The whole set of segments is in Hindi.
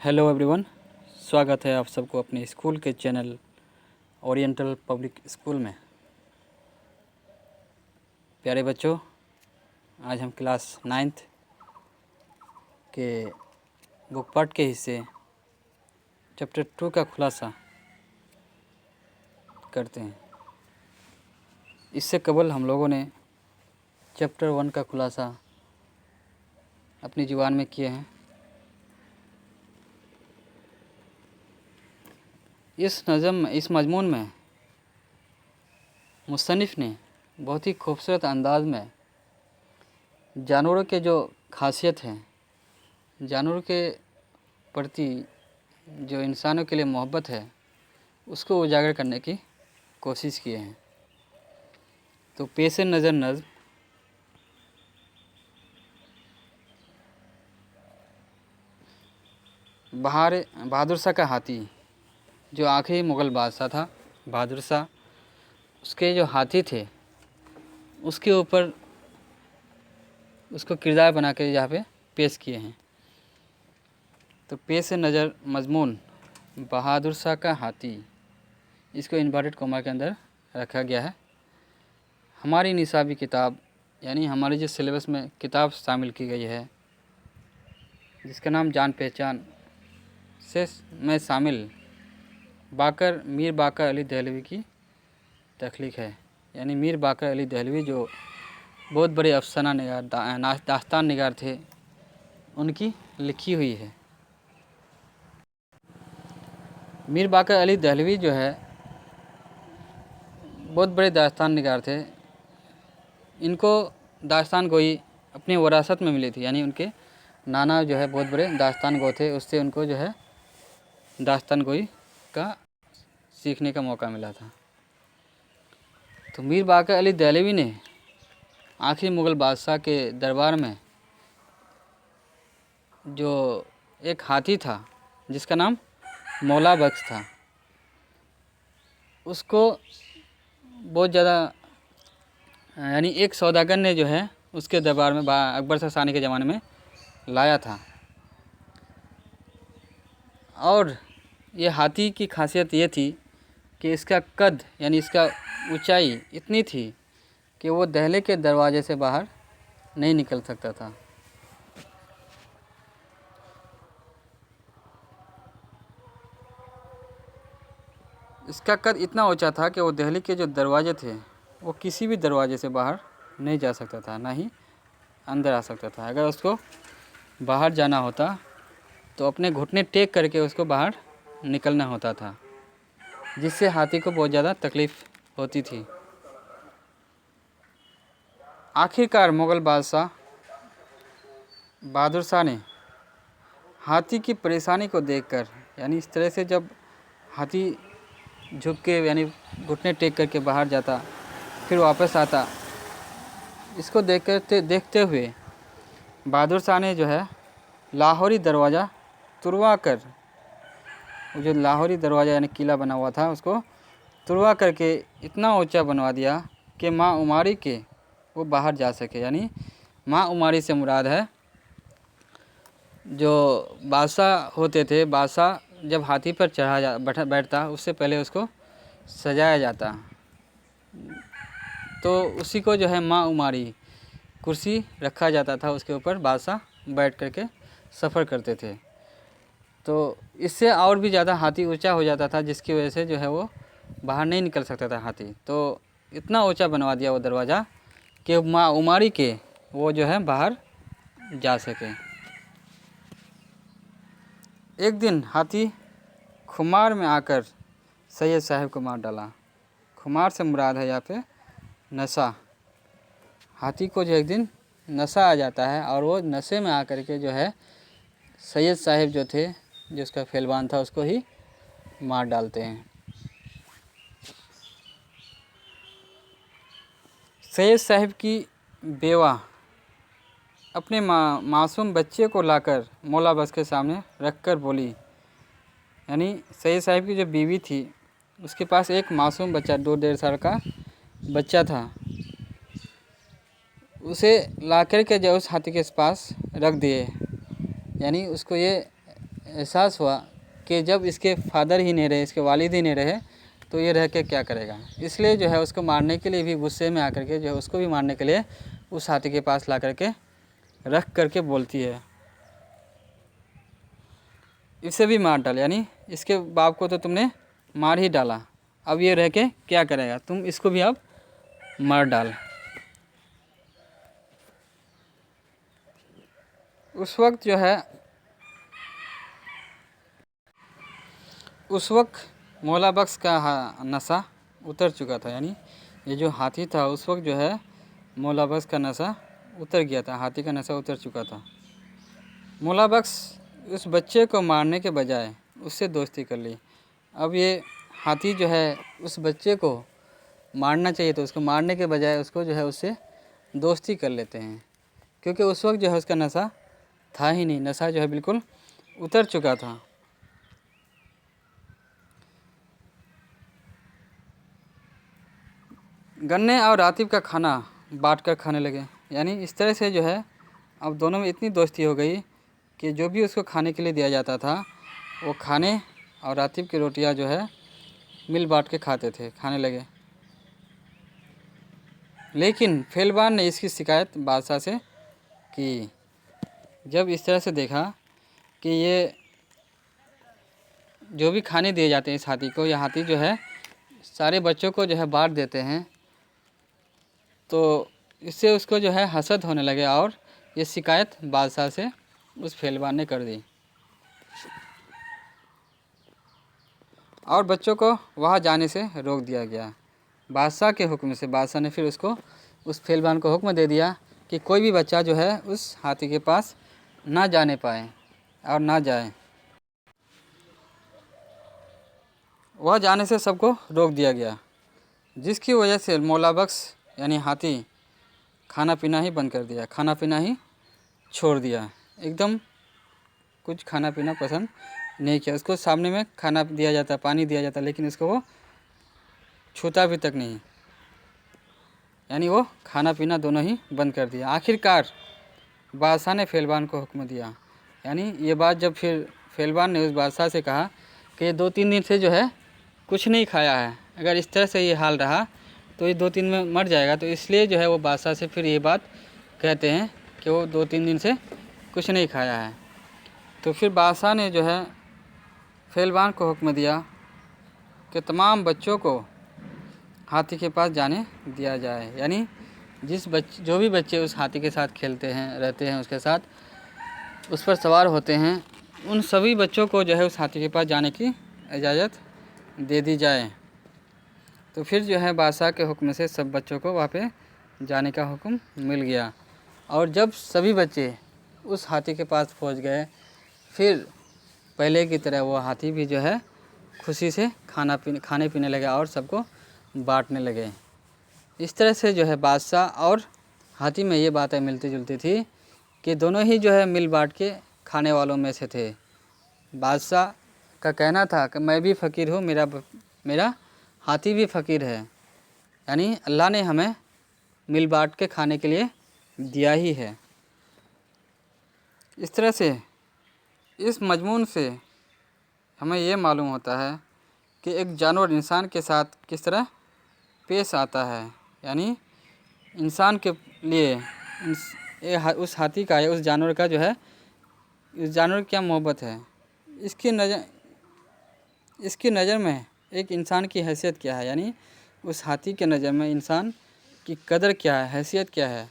हेलो एवरीवन, स्वागत है आप सबको अपने स्कूल के चैनल ओरिएंटल पब्लिक स्कूल में। प्यारे बच्चों, आज हम क्लास 9th के बुक पार्ट के हिस्से चैप्टर 2 का खुलासा करते हैं। इससे कबल हम लोगों ने चैप्टर 1 का खुलासा अपनी ज़ुबान में किए हैं। इस मजमून में मुसन्निफ़ ने बहुत ही खूबसूरत अंदाज में जानवरों के जो खासियत हैं, जानवरों के प्रति जो इंसानों के लिए मोहब्बत है, उसको उजागर करने की कोशिश किए हैं। तो पेश नज़र नज़्म बहादुर शाह का हाथी, जो आखिरी मुग़ल बादशाह था बहादुर शाह, उसके जो हाथी थे उसके ऊपर उसको किरदार बना के यहाँ पे पेश किए हैं। तो पेश नज़र मजमून बहादुर शाह का हाथी, इसको इन्वर्टेड कॉमा के अंदर रखा गया है। हमारी निसाबी किताब यानी हमारे जो सिलेबस में किताब शामिल की गई है जिसका नाम जान पहचान से में शामिल मीर बाकर अली दहलवी की तख्लीक है। यानी मीर बाकर अली दहलवी जो बहुत बड़े अफसाना निगार दास्तान निगार थे, उनकी लिखी हुई है। मीर बाकर अली दहलवी जो है बहुत बड़े दास्तान निगार थे। इनको दास्तान गोई अपनी विरासत में मिली थी, यानी उनके नाना जो है बहुत बड़े दास्तान गो थे, उससे उनको जो है दास्तान गोई का सीखने का मौका मिला था। तो मीर बाकर अली दहलवी ने आखिरी मुग़ल बादशाह के दरबार में जो एक हाथी था जिसका नाम मौला बख्श था, उसको बहुत ज़्यादा यानी एक सौदागर ने जो है उसके दरबार में अकबर सानी के ज़माने में लाया था। और ये हाथी की खासियत ये थी कि इसका कद यानी इसका ऊंचाई इतनी थी कि वो दहले के दरवाजे से बाहर नहीं निकल सकता था। इसका कद इतना ऊंचा था कि वो दहली के जो दरवाजे थे वो किसी भी दरवाजे से बाहर नहीं जा सकता था, ना ही अंदर आ सकता था। अगर उसको बाहर जाना होता तो अपने घुटने टेक करके उसको बाहर निकलना होता था, जिससे हाथी को बहुत ज़्यादा तकलीफ़ होती थी। आखिरकार मुग़ल बादशाह बहादुर शाह ने हाथी की परेशानी को देखकर, यानी इस तरह से जब हाथी झुक के यानी घुटने टेक करके बाहर जाता फिर वापस आता, इसको देखते हुए बहादुर शाह ने जो है लाहौरी दरवाज़ा तुड़वा कर, जो लाहौरी दरवाज़ा यानी किला बना हुआ था उसको तुड़वा करके इतना ऊंचा बनवा दिया कि माँ उमारी के वो बाहर जा सके। यानी माँ उमारी से मुराद है जो बादशाह होते थे, बादशाह जब हाथी पर बैठता उससे पहले उसको सजाया जाता, तो उसी को जो है माँ उमारी कुर्सी रखा जाता था, उसके ऊपर बादशाह बैठ करके सफ़र करते थे। तो इससे और भी ज़्यादा हाथी ऊंचा हो जाता था, जिसकी वजह से जो है वो बाहर नहीं निकल सकता था हाथी। तो इतना ऊंचा बनवा दिया वो दरवाज़ा कि माँ उमारी के वो जो है बाहर जा सके। एक दिन हाथी खुमार में आकर सैयद साहब को मार डाला। खुमार से मुराद है यहाँ पे नशा। हाथी को जो एक दिन नशा आ जाता है और वो नशे में आकर के जो है सैयद साहब जो थे, जो उसका पहलवान था, उसको ही मार डालते हैं। सैयद साहब की बेवा अपने मासूम बच्चे को लाकर मौला बख्श के सामने रखकर बोली, यानी सैयद साहब की जो बीवी थी उसके पास एक मासूम बच्चा 2-1.5 साल का बच्चा था, उसे ला कर के जो उस हाथी के पास रख दिए। यानी उसको ये एहसास हुआ कि जब इसके फादर ही नहीं रहे, इसके वालिद ही नहीं रहे, तो ये रह के क्या करेगा। इसलिए जो है उसको मारने के लिए भी गुस्से में आकर के जो है उसको भी मारने के लिए उस हाथी के पास ला करके रख करके बोलती है, इसे भी मार डाल, यानी इसके बाप को तो तुमने मार ही डाला, अब ये रह के क्या करेगा, तुम इसको भी अब मार डाल। उस वक्त जो है मौला बख्श का नशा उतर चुका था, यानी ये जो हाथी था उस वक्त जो है मौला बख्श का नशा उतर गया था, हाथी का नशा उतर चुका था। मौला बख्श उस बच्चे को मारने के बजाय उससे दोस्ती कर ली। अब ये हाथी जो है उस बच्चे को मारना चाहिए तो उसको मारने के बजाय उसको जो है उससे दोस्ती कर लेते हैं, क्योंकि उस वक्त जो है उसका नशा था ही नहीं, नशा जो है बिल्कुल उतर चुका था। गन्ने और आतिफ का खाना बांट कर खाने लगे, यानी इस तरह से जो है अब दोनों में इतनी दोस्ती हो गई कि जो भी उसको खाने के लिए दिया जाता था वो खाने और आतिफ की रोटियां जो है मिल बांट के खाते थे, खाने लगे। लेकिन फेलबान ने इसकी शिकायत बादशाह से की। जब इस तरह से देखा कि ये जो भी खाने दिए जाते हैं इस हाथी को, यह हाथी जो है सारे बच्चों को जो है बांट देते हैं, तो इससे उसको जो है हसद होने लगे और ये शिकायत बादशाह से उस फेलबान ने कर दी और बच्चों को वहाँ जाने से रोक दिया गया। बादशाह के हुक्म से बादशाह ने फिर उसको उस फेलबान को हुक्म दे दिया कि कोई भी बच्चा जो है उस हाथी के पास ना जाने पाए और ना जाए। वह जाने से सबको रोक दिया गया, जिसकी वजह से मौला बख्श यानी हाथी खाना पीना ही बंद कर दिया, खाना पीना ही छोड़ दिया, एकदम कुछ खाना पीना पसंद नहीं किया। उसको सामने में खाना दिया जाता, पानी दिया जाता, लेकिन उसको वो छूता भी तक नहीं, यानी वो खाना पीना दोनों ही बंद कर दिया। आखिरकार बादशाह ने फेलबान को हुक्म दिया, यानी ये बात जब फिर फेलबान ने उस बादशाह से कहा कि ये 2-3 दिन से जो है कुछ नहीं खाया है, अगर इस तरह से ये हाल रहा तो ये 2-3 में मर जाएगा, तो इसलिए जो है वो बादशाह से फिर ये बात कहते हैं कि वो 2-3 दिन से कुछ नहीं खाया है। तो फिर बादशाह ने जो है फेलबान को हुक्म दिया कि तमाम बच्चों को हाथी के पास जाने दिया जाए, यानी जो भी बच्चे उस हाथी के साथ खेलते हैं, रहते हैं, उसके साथ उस पर सवार होते हैं, उन सभी बच्चों को जो है उस हाथी के पास जाने की इजाज़त दे दी जाए। तो फिर जो है बादशाह के हुक्म से सब बच्चों को वहाँ पे जाने का हुक्म मिल गया। और जब सभी बच्चे उस हाथी के पास पहुँच गए, फिर पहले की तरह वो हाथी भी जो है खुशी से खाने पीने लगे और सबको बांटने लगे। इस तरह से जो है बादशाह और हाथी में ये बातें मिलती जुलती थी कि दोनों ही जो है मिल बांट के खाने वालों में से थे। बादशाह का कहना था कि मैं भी फ़कीर हूँ, मेरा हाथी भी फ़कीर है, यानी अल्लाह ने हमें मिल बांट के खाने के लिए दिया ही है। इस तरह से इस मजमून से हमें ये मालूम होता है कि एक जानवर इंसान के साथ किस तरह पेश आता है, यानी इंसान के लिए उस हाथी का या उस जानवर का जो है, इस जानवर की क्या मोहब्बत है, इसकी नज़र में एक इंसान की हैसियत क्या है, यानी उस हाथी के नज़र में इंसान की कदर क्या है, हैसियत क्या है।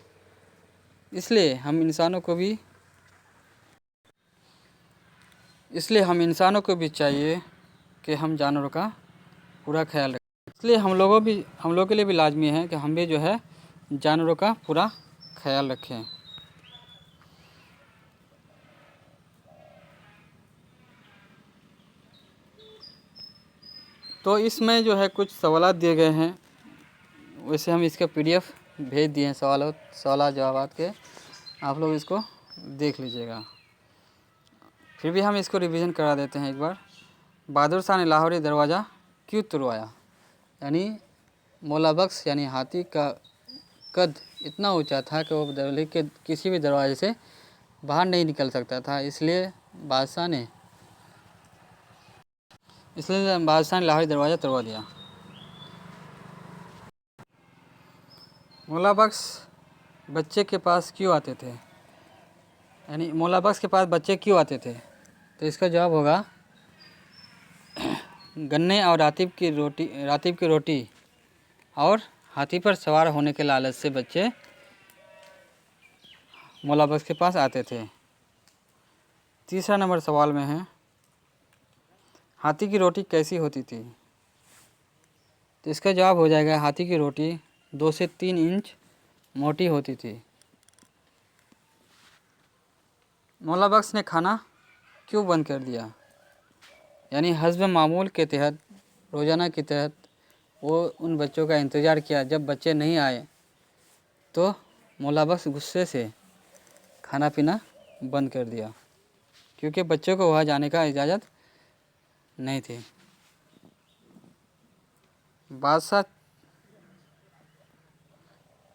इसलिए हम इंसानों को भी चाहिए कि हम जानवरों का पूरा ख्याल रखें। इसलिए हम लोगों के लिए भी लाजमी है कि हम भी जो है जानवरों का पूरा ख्याल रखें। तो इसमें जो है कुछ सवाल दिए गए हैं, वैसे हम इसका PDF भेज दिए हैं, सवाल जवाबात के, आप लोग इसको देख लीजिएगा। फिर भी हम इसको रिवीजन करा देते हैं एक बार। बहादुर शाह ने लाहौरी दरवाज़ा क्यों तुड़वाया, यानी मौला बख्श यानी हाथी का कद इतना ऊंचा था कि वो दिल्ली के किसी भी दरवाजे से बाहर नहीं निकल सकता था, इसलिए बादशाह ने इसलिए बादशाह ने लाहौरी दरवाज़ा तोड़वा दिया। मौला बख्श बच्चे के पास क्यों आते थे, यानी मौला बख्श के पास बच्चे क्यों आते थे? तो इसका जवाब होगा गन्ने और रातिब की रोटी और हाथी पर सवार होने के लालच से बच्चे मौला बख्श के पास आते थे। तीसरा नंबर सवाल में है, हाथी की रोटी कैसी होती थी? तो इसका जवाब हो जाएगा हाथी की रोटी 2 से 3 इंच मोटी होती थी। मौला बख्श ने खाना क्यों बंद कर दिया, यानी हस्ब मामूल के तहत रोज़ाना के तहत वो उन बच्चों का इंतज़ार किया। जब बच्चे नहीं आए तो मौला बख्श गुस्से से खाना पीना बंद कर दिया, क्योंकि बच्चों को वहाँ जाने का इजाज़त नहीं थी। बादशाह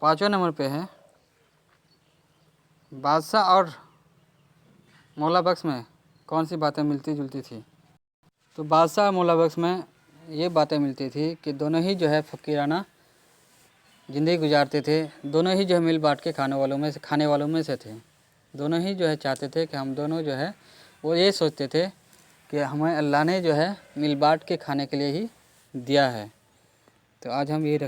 5वें नंबर पे है, बादशाह और मौला बख्श में कौन सी बातें मिलती जुलती थी? तो बादशाह और मौला बख्श में ये बातें मिलती थी कि दोनों ही जो है फ़कीराना ज़िंदगी गुजारते थे। दोनों ही जो है मिल बांट के खाने वालों में से थे। दोनों ही जो है चाहते थे कि हम दोनों जो है वो ये सोचते थे कि हमें अल्लाह ने जो है मिल बांट के खाने के लिए ही दिया है। तो आज हम यही